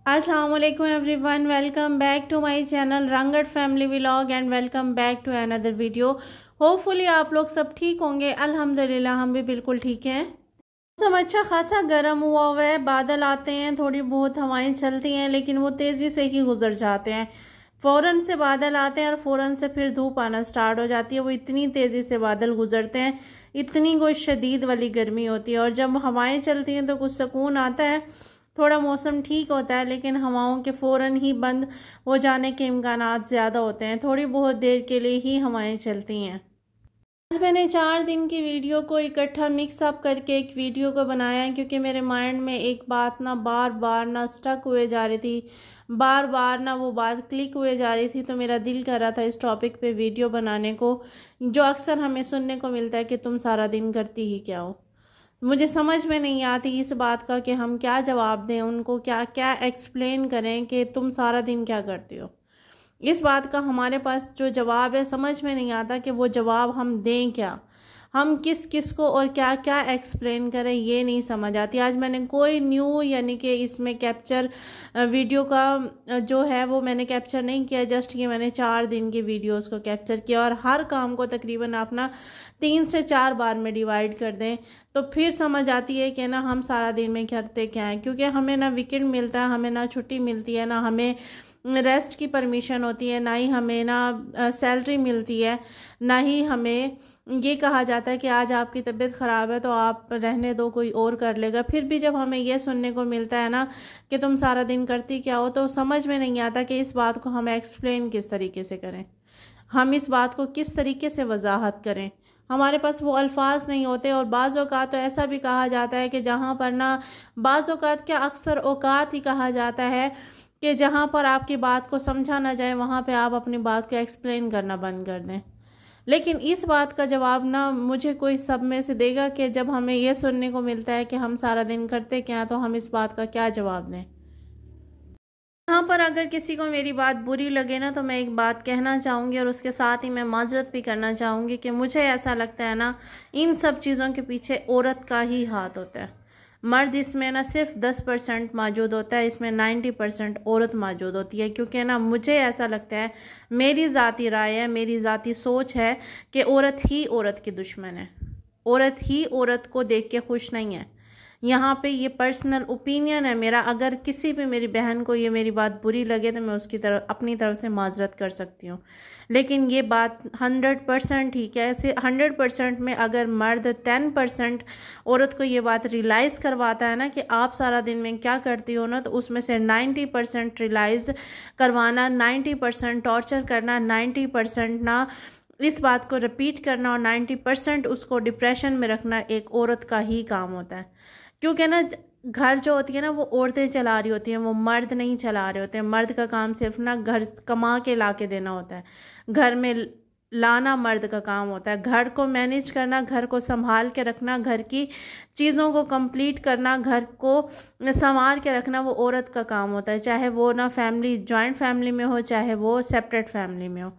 अस्सलाम वालेकुम everyone, welcome back to my channel Rangat family vlog and welcome back to another video. Hopefully आप लोग सब ठीक होंगे। अल्हम्दुलिल्लाह हम भी बिल्कुल ठीक हैं। मौसम अच्छा खासा गर्म हुआ है, बादल आते हैं, थोड़ी बहुत हवाएं चलती हैं, लेकिन वो तेज़ी से ही गुजर जाते हैं। फ़ौरन से बादल आते हैं और फ़ौरन से फिर धूप आना स्टार्ट हो जाती है। वो इतनी तेज़ी से बादल गुजरते हैं, इतनी कोई शदीद वाली गर्मी होती है। और जब हवाएं चलती हैं तो कुछ सुकून आता है, थोड़ा मौसम ठीक होता है, लेकिन हवाओं के फ़ौरन ही बंद हो जाने के इम्कानात ज़्यादा होते हैं। थोड़ी बहुत देर के लिए ही हवाएं चलती हैं। आज मैंने 4 दिन की वीडियो को इकट्ठा मिक्स अप करके एक वीडियो को बनाया है, क्योंकि मेरे माइंड में एक बात ना बार बार ना स्टक हुए जा रही थी, बार बार ना वो बात क्लिक हुए जा रही थी। तो मेरा दिल कर रहा था इस टॉपिक पे वीडियो बनाने को, जो अक्सर हमें सुनने को मिलता है कि तुम सारा दिन करती ही क्या हो। मुझे समझ में नहीं आती इस बात का कि हम क्या जवाब दें उनको, क्या क्या एक्सप्लेन करें कि तुम सारा दिन क्या करते हो। इस बात का हमारे पास जो जवाब है समझ में नहीं आता कि वो जवाब हम दें क्या, हम किस किस को और क्या क्या एक्सप्लेन करें, ये नहीं समझ आती। आज मैंने कोई न्यू यानी कि इसमें कैप्चर वीडियो का जो है वो मैंने कैप्चर नहीं किया, जस्ट ये मैंने 4 दिन की वीडियोस को कैप्चर किया। और हर काम को तकरीबन अपना 3 से 4 बार में डिवाइड कर दें तो फिर समझ आती है कि ना हम सारा दिन में करते क्या हैं। क्योंकि हमें ना वीकेंड मिलता है, हमें ना छुट्टी मिलती है, ना हमें रेस्ट की परमिशन होती है, ना ही हमें ना सैलरी मिलती है, ना ही हमें ये कहा जाता है कि आज आपकी तबीयत ख़राब है तो आप रहने दो, कोई और कर लेगा। फिर भी जब हमें यह सुनने को मिलता है ना कि तुम सारा दिन करती क्या हो, तो समझ में नहीं आता कि इस बात को हम एक्सप्लेन किस तरीके से करें, हम इस बात को किस तरीके से वजाहत करें। हमारे पास वो अल्फाज नहीं होते। और बाज़ औक़ात तो ऐसा भी कहा जाता है कि जहाँ पर ना बाज़ औक़ात क्या अक्सर औक़ात ही कहा जाता है कि जहाँ पर आपकी बात को समझा ना जाए वहाँ पे आप अपनी बात को एक्सप्लेन करना बंद कर दें। लेकिन इस बात का जवाब ना मुझे कोई सब में से देगा कि जब हमें यह सुनने को मिलता है कि हम सारा दिन करते क्या, तो हम इस बात का क्या जवाब दें। यहाँ पर अगर किसी को मेरी बात बुरी लगे ना, तो मैं एक बात कहना चाहूँगी और उसके साथ ही मैं माजरत भी करना चाहूँगी कि मुझे ऐसा लगता है ना इन सब चीज़ों के पीछे औरत का ही हाथ होता है। मर्द इसमें ना सिर्फ 10% मौजूद होता है, इसमें 90% औरत मौजूद होती है। क्योंकि ना मुझे ऐसा लगता है, मेरी ज़ाती राय है, मेरी ज़ाती सोच है कि औरत ही औरत की दुश्मन है, औरत ही औरत को देख के खुश नहीं है। यहाँ पे ये पर्सनल ओपिनियन है मेरा। अगर किसी भी मेरी बहन को ये मेरी बात बुरी लगे तो मैं उसकी तरफ अपनी तरफ से माजरत कर सकती हूँ, लेकिन ये बात 100% ठीक है। ऐसे 100% में अगर मर्द 10% औरत को ये बात रियलाइज़ करवाता है ना कि आप सारा दिन में क्या करती हो ना, तो उसमें से 90% रियलाइज़ करवाना, 90% टॉर्चर करना, 90% ना इस बात को रिपीट करना और 90% उसको डिप्रेशन में रखना एक औरत का ही काम होता है। क्योंकि ना घर जो होती है ना वो औरतें चला रही होती हैं, वो मर्द नहीं चला रहे होते हैं। मर्द का काम सिर्फ ना घर कमा के ला के देना होता है, घर में लाना मर्द का काम होता है। घर को मैनेज करना, घर को संभाल के रखना, घर की चीज़ों को कंप्लीट करना, घर को संभाल के रखना वो औरत का काम होता है। चाहे वो ना फैमिली जॉइंट फैमिली में हो, चाहे वो सेपरेट फैमिली में हो।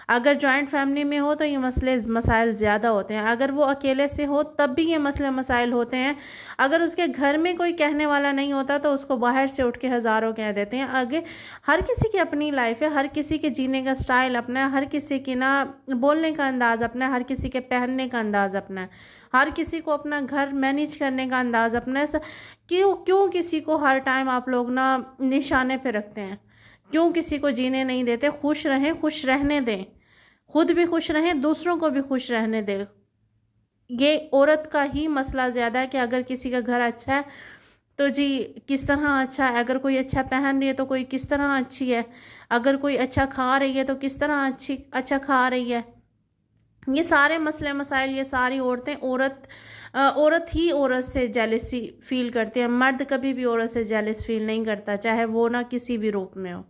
अगर जॉइंट फैमिली में हो तो ये मसले मसाइल ज़्यादा होते हैं, अगर वो अकेले से हो तब भी ये मसले मसाइल होते हैं। अगर उसके घर में कोई कहने वाला नहीं होता तो उसको बाहर से उठ के हज़ारों कह देते हैं। आगे हर किसी की अपनी लाइफ है, हर किसी के जीने का स्टाइल अपना है, हर किसी की ना बोलने का अंदाज़ अपना है, हर किसी के पहनने का अंदाज़ अपना है, हर किसी को अपना घर मैनेज करने का अंदाज़ अपना है। क्यों क्यों किसी को हर टाइम आप लोग ना निशाने पे रखते हैं? क्यों किसी को जीने नहीं देते? खुश रहें, खुश रहने दें, खुद भी खुश रहें, दूसरों को भी खुश रहने दें। ये औरत का ही मसला ज़्यादा है कि अगर किसी का घर अच्छा है तो जी किस तरह अच्छा है, अगर कोई अच्छा पहन रही है तो कोई किस तरह अच्छी है, अगर कोई अच्छा खा रही है तो किस तरह अच्छा खा रही है। ये सारे मसले मसाइल, ये सारी औरतें औरत ही औरत से जेलसी फील करते हैं। मर्द कभी भी औरत से जेलस फील नहीं करता, चाहे वो ना किसी भी रूप में हो।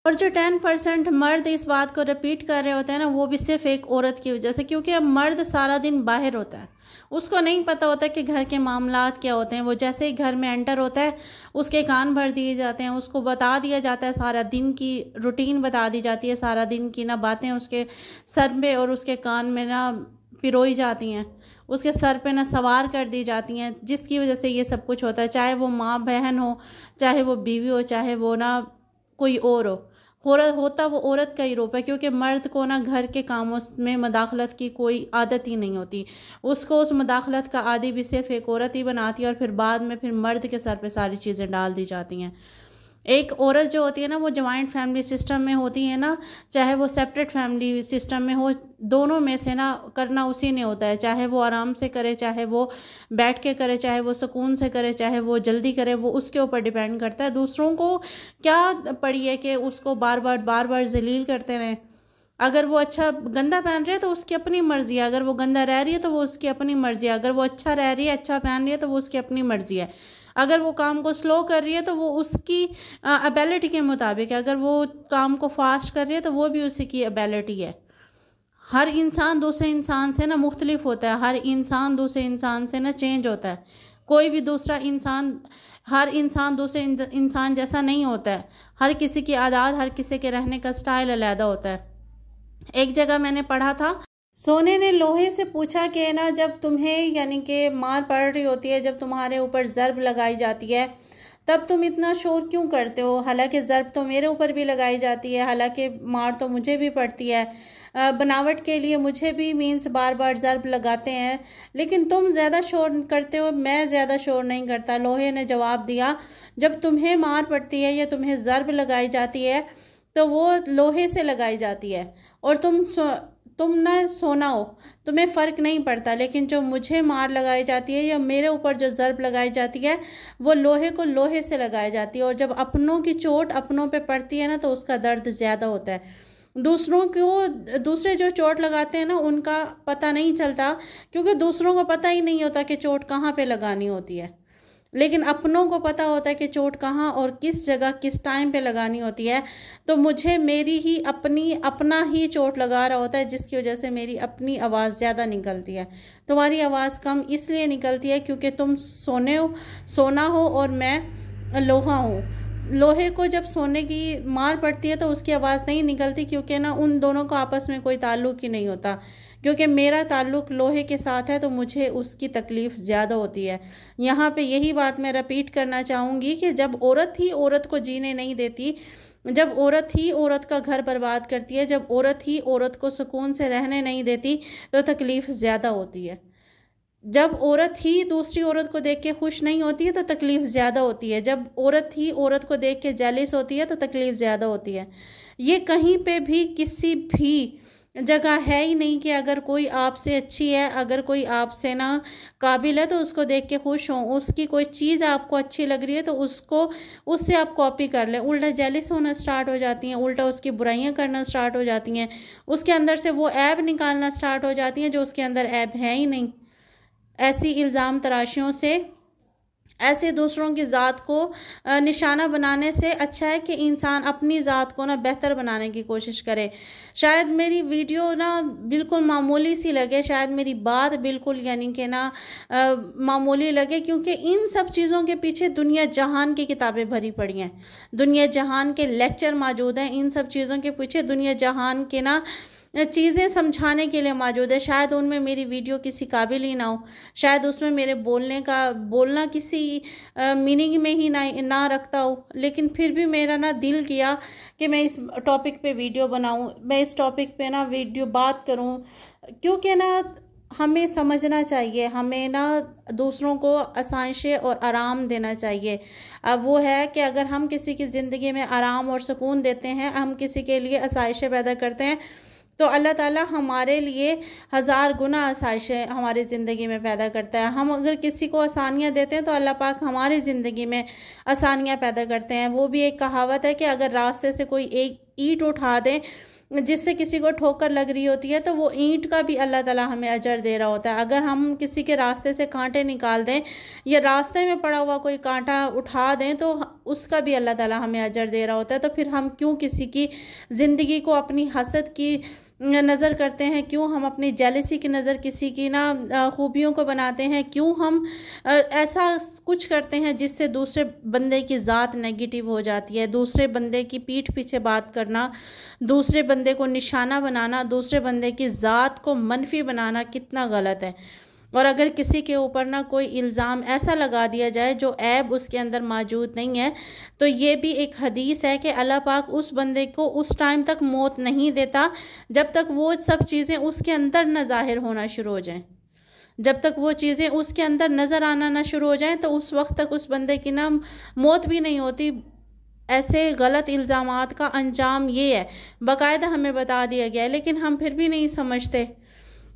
और जो 10% मर्द इस बात को रिपीट कर रहे होते हैं ना, वो भी सिर्फ एक औरत की वजह से। क्योंकि अब मर्द सारा दिन बाहर होता है, उसको नहीं पता होता कि घर के मामलात क्या होते हैं। वो जैसे ही घर में एंटर होता है उसके कान भर दिए जाते हैं, उसको बता दिया जाता है, सारा दिन की रूटीन बता दी जाती है, सारा दिन की ना बातें उसके सर में और उसके कान में ना पिरोई जाती हैं, उसके सर पे ना सवार कर दी जाती हैं, जिसकी वजह से ये सब कुछ होता है। चाहे वो माँ बहन हो, चाहे वो बीवी हो, चाहे वो ना कोई और हो, होता वो औरत का ही रूप है, क्योंकि मर्द को ना घर के कामों में मदाखलत की कोई आदत ही नहीं होती। उसको उस मदाखलत का आदी भी सिर्फ एक औरत ही बनाती है, और फिर बाद में फिर मर्द के सर पे सारी चीज़ें डाल दी जाती हैं। एक औरत जो होती है ना, वो जॉइंट फैमिली सिस्टम में होती है ना, चाहे वो सेपरेट फैमिली सिस्टम में हो, दोनों में से ना करना उसी ने होता है। चाहे वो आराम से करे, चाहे वो बैठ के करे, चाहे वो सुकून से करे, चाहे वो जल्दी करे, वो उसके ऊपर डिपेंड करता है। दूसरों को क्या पड़ी है कि उसको बार बार जलील करते रहें। अगर वो अच्छा गंदा पहन रही है तो उसकी अपनी मर्ज़ी है, अगर वो गंदा रह रही है तो वो उसकी अपनी मर्ज़ी है, अगर वो अच्छा रह रही है, अच्छा पहन रही है, तो वो उसकी अपनी मर्ज़ी है। अगर वो काम को स्लो कर रही है तो वो उसकी एबिलिटी के मुताबिक है, अगर वो काम को फास्ट कर रही है तो वो भी उसी की एबिलिटी है। हर इंसान दूसरे इंसान से ना मुख्तलिफ होता है, हर इंसान दूसरे इंसान से ना चेंज होता है। कोई भी दूसरा इंसान, हर इंसान दूसरे इंसान जैसा नहीं होता है। हर किसी की आदत, हर किसी के रहने का स्टाइल अलग होता है। एक जगह मैंने पढ़ा था, सोने ने लोहे से पूछा कि ना, जब तुम्हें यानी कि मार पड़ रही होती है, जब तुम्हारे ऊपर ज़र्ब लगाई जाती है, तब तुम इतना शोर क्यों करते हो? हालांकि ज़र्ब तो मेरे ऊपर भी लगाई जाती है, हालांकि मार तो मुझे भी पड़ती है, बनावट के लिए मुझे भी मीन्स बार बार ज़र्ब लगाते हैं, लेकिन तुम ज़्यादा शोर करते हो, मैं ज़्यादा शोर नहीं करता। लोहे ने जवाब दिया, जब तुम्हें मार पड़ती है या तुम्हें ज़र्ब लगाई जाती है तो वो लोहे से लगाई जाती है, और तुम ना सोना हो, तुम्हें फ़र्क नहीं पड़ता। लेकिन जो मुझे मार लगाई जाती है या मेरे ऊपर जो ज़र्ब लगाई जाती है, वो लोहे को लोहे से लगाई जाती है, और जब अपनों की चोट अपनों पे पड़ती है ना, तो उसका दर्द ज़्यादा होता है। दूसरे जो चोट लगाते हैं ना, उनका पता नहीं चलता, क्योंकि दूसरों को पता ही नहीं होता कि चोट कहाँ पे लगानी होती है, लेकिन अपनों को पता होता है कि चोट कहाँ और किस जगह किस टाइम पे लगानी होती है। तो मुझे मेरी ही अपना ही चोट लगा रहा होता है, जिसकी वजह से मेरी अपनी आवाज़ ज़्यादा निकलती है। तुम्हारी आवाज़ कम इसलिए निकलती है क्योंकि तुम सोना हो और मैं लोहा हूँ। लोहे को जब सोने की मार पड़ती है तो उसकी आवाज़ नहीं निकलती, क्योंकि ना उन दोनों का आपस में कोई ताल्लुक़ ही नहीं होता। क्योंकि मेरा ताल्लुक़ लोहे के साथ है तो मुझे उसकी तकलीफ़ ज़्यादा होती है। यहाँ पे यही बात मैं रिपीट करना चाहूँगी कि जब औरत ही औरत को जीने नहीं देती, जब औरत ही औरत का घर बर्बाद करती है, जब औरत ही औरत को सुकून से रहने नहीं देती, तो तकलीफ़ ज़्यादा होती है। जब औरत ही दूसरी औरत को देख के खुश नहीं होती है तो तकलीफ़ ज़्यादा होती है। जब औरत ही औरत को देख के जेलस होती है तो तकलीफ़ ज़्यादा होती है। ये कहीं पे भी किसी भी जगह है ही नहीं कि अगर कोई आपसे अच्छी है, अगर कोई आपसे ना काबिल है तो उसको देख के खुश हों। उसकी कोई चीज़ आपको अच्छी लग रही है तो उससे आप कॉपी कर लें। उल्टा जेलस होना स्टार्ट हो जाती हैं, उल्टा उसकी बुराइयां करना स्टार्ट हो जाती हैं, उसके अंदर से वो ऐब निकालना स्टार्ट हो जाती हैं जो उसके अंदर ऐब है ही नहीं। ऐसी इल्ज़ाम तराशियों से, ऐसे दूसरों की ज़ात को निशाना बनाने से अच्छा है कि इंसान अपनी ज़ात को ना बेहतर बनाने की कोशिश करे। शायद मेरी वीडियो ना बिल्कुल मामूली सी लगे, शायद मेरी बात बिल्कुल यानी कि ना मामूली लगे, क्योंकि इन सब चीज़ों के पीछे दुनिया जहान की किताबें भरी पड़ी हैं, दुनिया जहान के लेक्चर मौजूद हैं। इन सब चीज़ों के पीछे दुनिया जहान के ना चीज़ें समझाने के लिए मौजूद है। शायद उनमें मेरी वीडियो किसी काबिल ही ना हो, शायद उसमें मेरे बोलना किसी मीनिंग में ही ना रखता हो, लेकिन फिर भी मेरा ना दिल किया कि मैं इस टॉपिक पे वीडियो बनाऊं, मैं इस टॉपिक पे ना वीडियो बात करूं, क्योंकि ना हमें समझना चाहिए, हमें ना दूसरों को आसाइशें और आराम देना चाहिए। अब वो है कि अगर हम किसी की ज़िंदगी में आराम और सुकून देते हैं, हम किसी के लिए आसाइशें पैदा करते हैं, तो अल्लाह ताला हमारे लिए 1000 गुना आसाइशें हमारी ज़िंदगी में पैदा करता है। हम अगर किसी को आसानियाँ देते हैं तो अल्लाह पाक हमारी ज़िंदगी में आसानियाँ पैदा करते हैं। वो भी एक कहावत है कि अगर रास्ते से कोई एक ईंट उठा दे जिससे किसी को ठोकर लग रही होती है, तो वो ईंट का भी अल्लाह ताला हमें अजर दे रहा होता है। अगर हम किसी के रास्ते से कांटे निकाल दें या रास्ते में पड़ा हुआ कोई कांटा उठा दें तो उसका भी अल्लाह ताला हमें अजर दे रहा होता है। तो फिर हम क्यों किसी की ज़िंदगी को अपनी हसद की नज़र करते हैं, क्यों हम अपनी जेलसी की नज़र किसी की ना खूबियों को बनाते हैं, क्यों हम ऐसा कुछ करते हैं जिससे दूसरे बंदे की ज़ात नेगेटिव हो जाती है। दूसरे बंदे की पीठ पीछे बात करना, दूसरे बंदे को निशाना बनाना, दूसरे बंदे की ज़ात को मनफी बनाना कितना गलत है। और अगर किसी के ऊपर ना कोई इल्ज़ाम ऐसा लगा दिया जाए जो ऐब उसके अंदर मौजूद नहीं है, तो ये भी एक हदीस है कि अल्लाह पाक उस बंदे को उस टाइम तक मौत नहीं देता जब तक वो सब चीज़ें उसके अंदर न ज़ाहिर होना शुरू हो जाएं। जब तक वो चीज़ें उसके अंदर नज़र आना ना शुरू हो जाएं, तो उस वक्त तक उस बंदे की ना मौत भी नहीं होती। ऐसे गलत इल्ज़ामात का अंजाम ये है, बाकायदा हमें बता दिया गया है, लेकिन हम फिर भी नहीं समझते।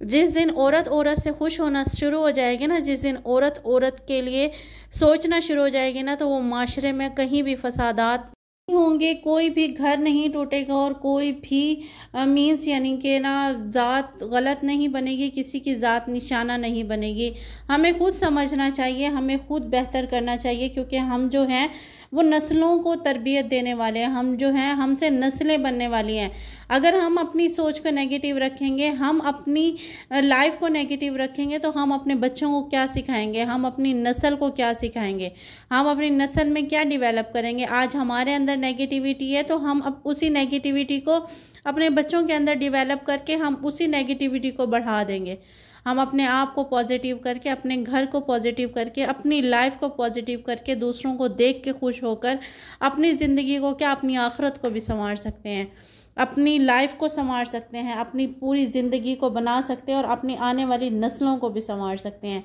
जिस दिन औरत औरत से खुश होना शुरू हो जाएगी ना, जिस दिन औरत औरत के लिए सोचना शुरू हो जाएगी ना, तो वो माशरे में कहीं भी फसादात नहीं होंगे, कोई भी घर नहीं टूटेगा और कोई भी मीन्स यानी कि ना ज़ात गलत नहीं बनेगी, किसी की ज़ात निशाना नहीं बनेगी। हमें खुद समझना चाहिए, हमें खुद बेहतर करना चाहिए, क्योंकि हम जो हैं वो नस्लों को तरबियत देने वाले हैं। हम जो हैं हमसे नस्लें बनने वाली हैं। अगर हम अपनी सोच को नेगेटिव रखेंगे, हम अपनी लाइफ को नेगेटिव रखेंगे, तो हम अपने बच्चों को क्या सिखाएंगे, हम अपनी नस्ल को क्या सिखाएंगे, हम अपनी नस्ल में क्या डेवलप करेंगे। आज हमारे अंदर नेगेटिविटी है, तो हम अब उसी नेगेटिविटी को अपने बच्चों के अंदर डेवलप करके हम उसी नेगेटिविटी को बढ़ा देंगे। हम अपने आप को पॉजिटिव करके, अपने घर को पॉजिटिव करके, अपनी लाइफ को पॉजिटिव करके, दूसरों को देख के खुश होकर अपनी ज़िंदगी को क्या, अपनी आखिरत को भी संवार सकते हैं, अपनी लाइफ को संवार सकते हैं, अपनी पूरी ज़िंदगी को बना सकते हैं और अपनी आने वाली नस्लों को भी संवार सकते हैं।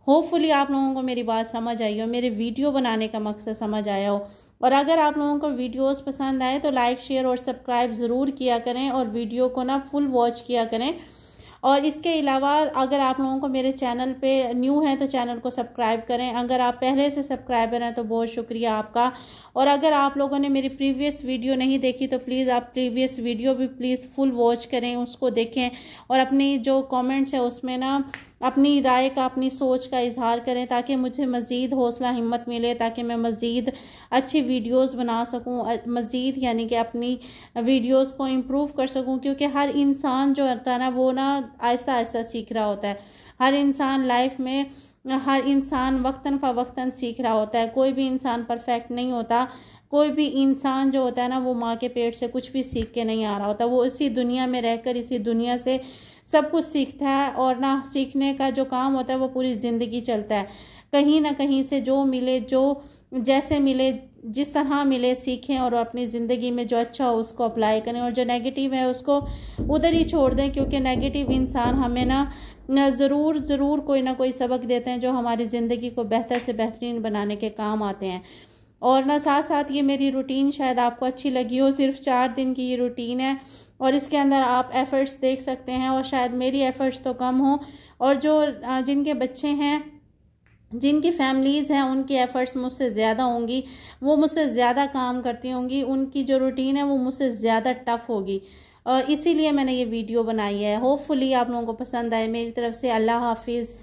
होपफुली आप लोगों को मेरी बात समझ आई हो, मेरे वीडियो बनाने का मकसद समझ आया हो। और अगर आप लोगों को वीडियोस पसंद आए तो लाइक, शेयर और सब्सक्राइब ज़रूर किया करें और वीडियो को ना फुल वॉच किया करें। और इसके अलावा अगर आप लोगों को मेरे चैनल पे न्यू है तो चैनल को सब्सक्राइब करें। अगर आप पहले से सब्सक्राइबर हैं तो बहुत शुक्रिया आपका। और अगर आप लोगों ने मेरी प्रीवियस वीडियो नहीं देखी तो प्लीज़ आप प्रीवियस वीडियो भी प्लीज़ फुल वॉच करें, उसको देखें और अपनी जो कमेंट्स है उसमें ना अपनी राय का, अपनी सोच का इजहार करें, ताकि मुझे मज़ीद हौसला हिम्मत मिले, ताकि मैं मज़ीद अच्छी वीडियोस बना सकूं, मज़ीद यानी कि अपनी वीडियोस को इम्प्रूव कर सकूं। क्योंकि हर इंसान जो होता है ना वो ना आहिस्ता आहिस्ता सीख रहा होता है। हर इंसान लाइफ में, हर इंसान वक्तन फ़वक्तन सीख रहा होता है। कोई भी इंसान परफेक्ट नहीं होता। कोई भी इंसान जो होता है ना वो माँ के पेट से कुछ भी सीख के नहीं आ रहा होता। वो इसी दुनिया में रहकर इसी दुनिया से सब कुछ सीखता है, और ना सीखने का जो काम होता है वो पूरी ज़िंदगी चलता है। कहीं ना कहीं से जो मिले, जो जैसे मिले, जिस तरह मिले सीखें और अपनी ज़िंदगी में जो अच्छा हो उसको अप्लाई करें, और जो नेगेटिव है उसको उधर ही छोड़ दें। क्योंकि नेगेटिव इंसान हमें ना ज़रूर कोई ना कोई सबक देते हैं जो हमारी ज़िंदगी को बेहतर से बेहतरीन बनाने के काम आते हैं। और ना साथ साथ ये मेरी रूटीन शायद आपको अच्छी लगी हो। सिर्फ 4 दिन की ये रूटीन है और इसके अंदर आप एफ़र्ट्स देख सकते हैं, और शायद मेरी एफ़र्ट्स तो कम हो, और जो जिनके बच्चे हैं, जिनकी फैमिलीज़ हैं, उनकी एफ़र्ट्स मुझसे ज़्यादा होंगी, वो मुझसे ज़्यादा काम करती होंगी, उनकी जो रूटीन है वो मुझसे ज़्यादा टफ़ होगी। इसीलिए मैंने ये वीडियो बनाई है। होपफुली आप लोगों को पसंद आए। मेरी तरफ से अल्लाह हाफिज़।